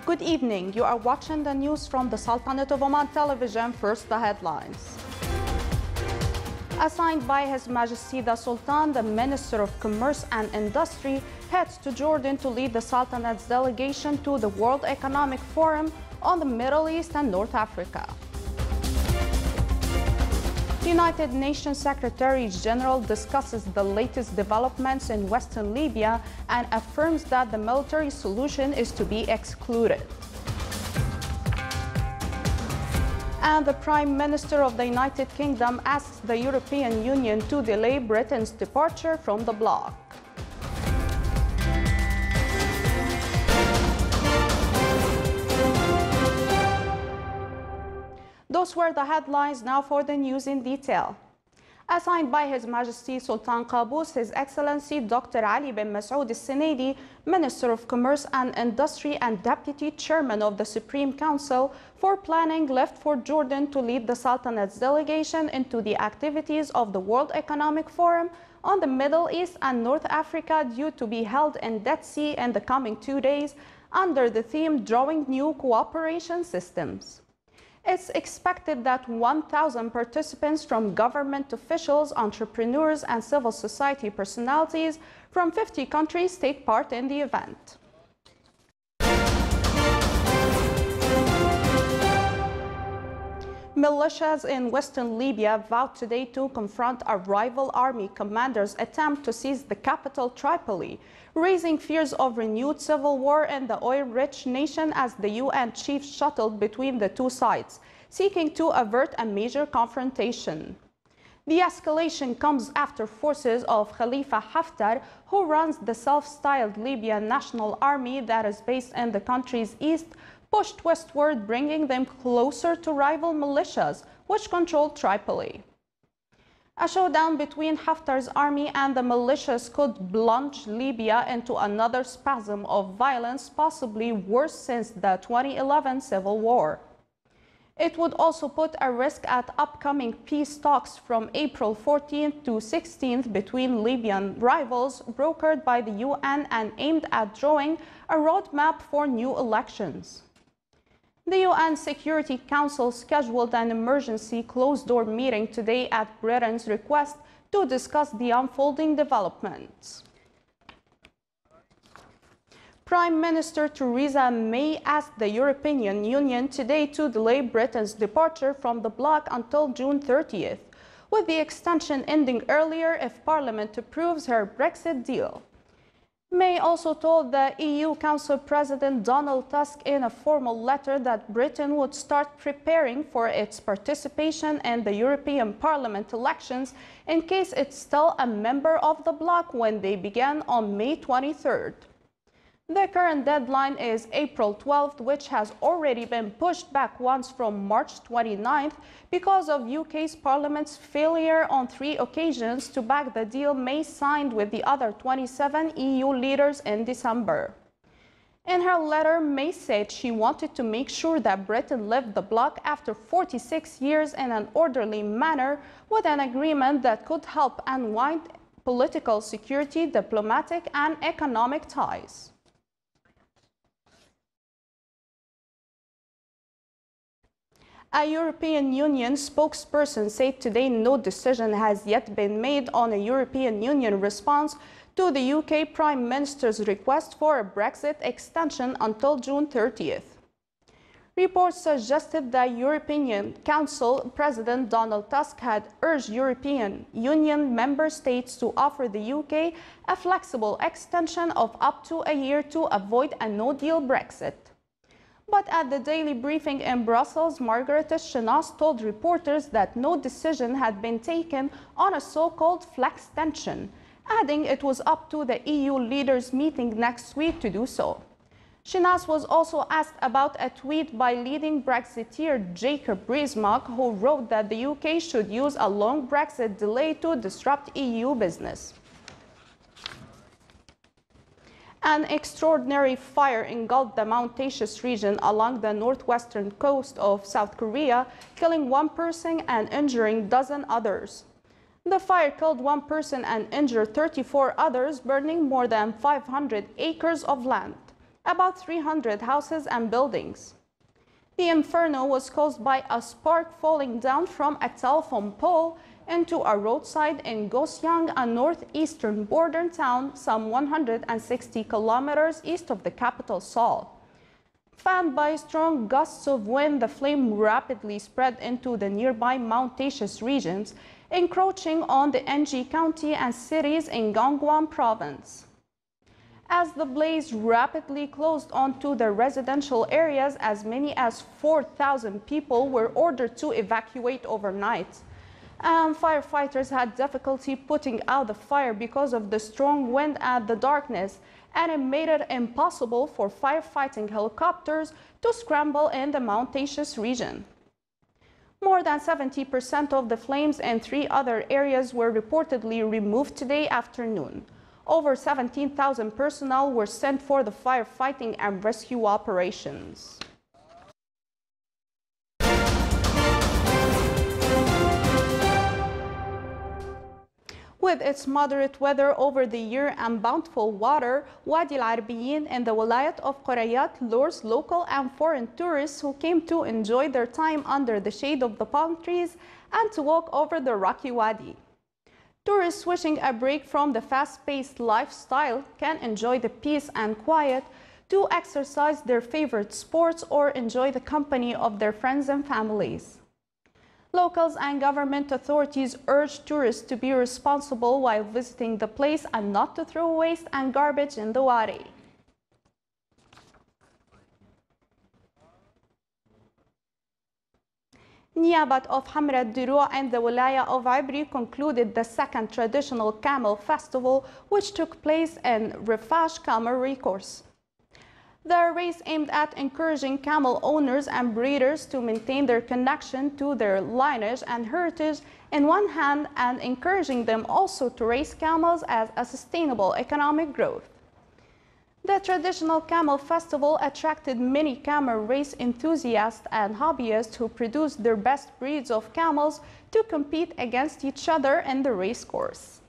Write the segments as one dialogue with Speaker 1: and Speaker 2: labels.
Speaker 1: Good evening. You are watching the news from the Sultanate of Oman television. First, the headlines. Assigned by His Majesty the Sultan, the Minister of Commerce and Industry heads to Jordan to lead the Sultanate's delegation to the World Economic Forum on the Middle East and North Africa. United Nations Secretary General discusses the latest developments in Western Libya and affirms that the military solution is to be excluded. And the Prime Minister of the United Kingdom asks the European Union to delay Britain's departure from the bloc. Those were the headlines. Now for the news in detail. Assigned by His Majesty Sultan Qaboos, His Excellency Dr. Ali bin Masoud al-Sinadi, Minister of Commerce and Industry and Deputy Chairman of the Supreme Council for Planning, left for Jordan to lead the Sultanate's delegation into the activities of the World Economic Forum on the Middle East and North Africa, due to be held in Dead Sea in the coming 2 days under the theme Drawing New Cooperation Systems. It's expected that 1,000 participants from government officials, entrepreneurs, and civil society personalities from 50 countries take part in the event. Militias in Western Libya vowed today to confront a rival army commander's attempt to seize the capital Tripoli, raising fears of renewed civil war in the oil-rich nation as the UN chief shuttled between the two sides, seeking to avert a major confrontation. The escalation comes after forces of Khalifa Haftar, who runs the self-styled Libyan National Army that is based in the country's east, pushed westward, bringing them closer to rival militias, which controlled Tripoli. A showdown between Haftar's army and the militias could plunge Libya into another spasm of violence, possibly worse since the 2011 civil war. It would also put a risk at upcoming peace talks from April 14th to 16th between Libyan rivals, brokered by the UN and aimed at drawing a roadmap for new elections. The UN Security Council scheduled an emergency closed-door meeting today at Britain's request to discuss the unfolding developments. Prime Minister Theresa May asked the European Union today to delay Britain's departure from the bloc until June 30th, with the extension ending earlier if Parliament approves her Brexit deal. May also told the EU Council President Donald Tusk in a formal letter that Britain would start preparing for its participation in the European Parliament elections in case it's still a member of the bloc when they begin on May 23rd. The current deadline is April 12th, which has already been pushed back once from March 29th because of UK's Parliament's failure on 3 occasions to back the deal May signed with the other 27 EU leaders in December. In her letter, May said she wanted to make sure that Britain left the bloc after 46 years in an orderly manner, with an agreement that could help unwind political security, diplomatic and economic ties. A European Union spokesperson said today no decision has yet been made on a European Union response to the UK Prime Minister's request for a Brexit extension until June 30th. Reports suggested that European Council President Donald Tusk had urged European Union member states to offer the UK a flexible extension of up to a year to avoid a no-deal Brexit. But at the daily briefing in Brussels, Margaret Shenas told reporters that no decision had been taken on a so-called flextension, adding it was up to the EU leaders meeting next week to do so. Shenas was also asked about a tweet by leading Brexiteer Jacob Rees-Mogg, who wrote that the UK should use a long Brexit delay to disrupt EU business. An extraordinary fire engulfed the mountainous region along the northwestern coast of South Korea, killing 1 person and injuring dozens others. The fire killed 1 person and injured 34 others, burning more than 500 acres of land. about 300 houses and buildings. The inferno was caused by a spark falling down from a telephone pole into a roadside in Gosyang, a northeastern border town some 160 kilometers east of the capital, Seoul. Fanned by strong gusts of wind, the flame rapidly spread into the nearby mountainous regions, encroaching on the NG County and cities in Gangwon Province. As the blaze rapidly closed onto the residential areas, as many as 4,000 people were ordered to evacuate overnight. Firefighters had difficulty putting out the fire because of the strong wind and the darkness, and it made it impossible for firefighting helicopters to scramble in the mountainous region. More than 70% of the flames in 3 other areas were reportedly removed today afternoon. Over 17,000 personnel were sent for the firefighting and rescue operations. With its moderate weather over the year and bountiful water, Wadi Al-Arabiyin in the Wilayat of Qorayat lures local and foreign tourists who came to enjoy their time under the shade of the palm trees and to walk over the rocky wadi. Tourists wishing a break from the fast-paced lifestyle can enjoy the peace and quiet to exercise their favorite sports or enjoy the company of their friends and families. Locals and government authorities urge tourists to be responsible while visiting the place and not to throw waste and garbage in the wadi. Niyabat of Hamra Duru and the Wilaya of Ibri concluded the second traditional camel festival, which took place in Rifash Camel Course. The race aimed at encouraging camel owners and breeders to maintain their connection to their lineage and heritage in one hand, and encouraging them also to raise camels as a sustainable economic growth. The traditional camel festival attracted many camel race enthusiasts and hobbyists who produced their best breeds of camels to compete against each other in the race course.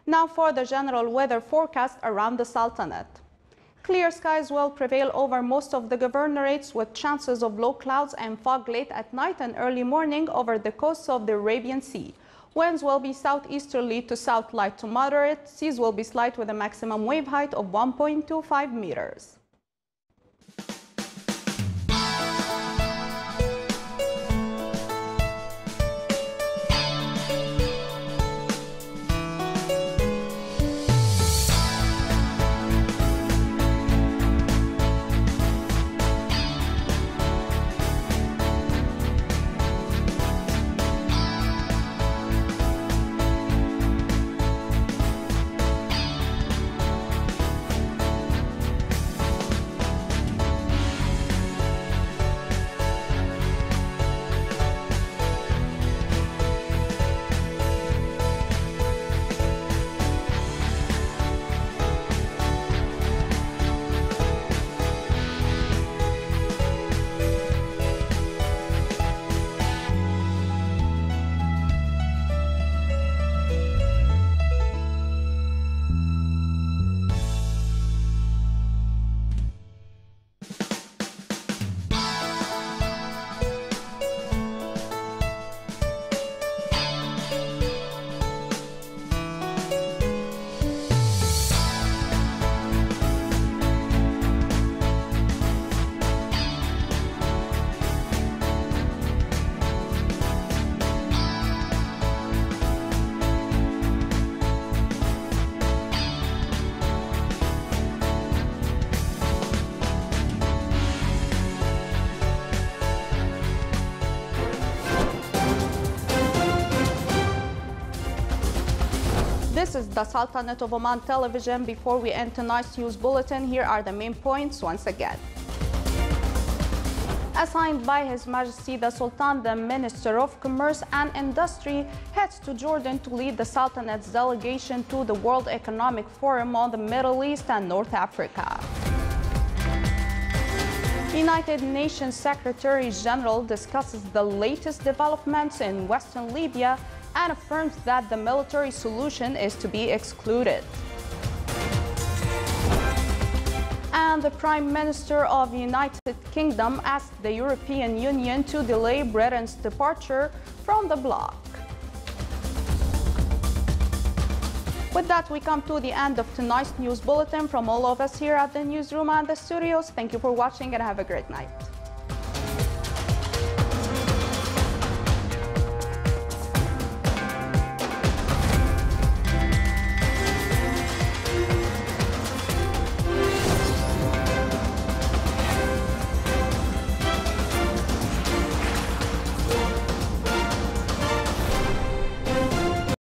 Speaker 1: Now for the general weather forecast around the Sultanate. Clear skies will prevail over most of the governorates, with chances of low clouds and fog late at night and early morning over the coasts of the Arabian Sea. Winds will be southeasterly to south light to moderate. Seas will be slight with a maximum wave height of 1.25 meters. This is the Sultanate of Oman television. Before we end tonight's news bulletin, here are the main points once again. Assigned by His Majesty the Sultan, the Minister of Commerce and Industry heads to Jordan to lead the Sultanate's delegation to the World Economic Forum on the Middle East and North Africa. United Nations Secretary General discusses the latest developments in Western Libya and affirms that the military solution is to be excluded. And the Prime Minister of the United Kingdom asked the European Union to delay Britain's departure from the bloc. With that, we come to the end of tonight's news bulletin. From all of us here at the newsroom and the studios, thank you for watching and have a great night.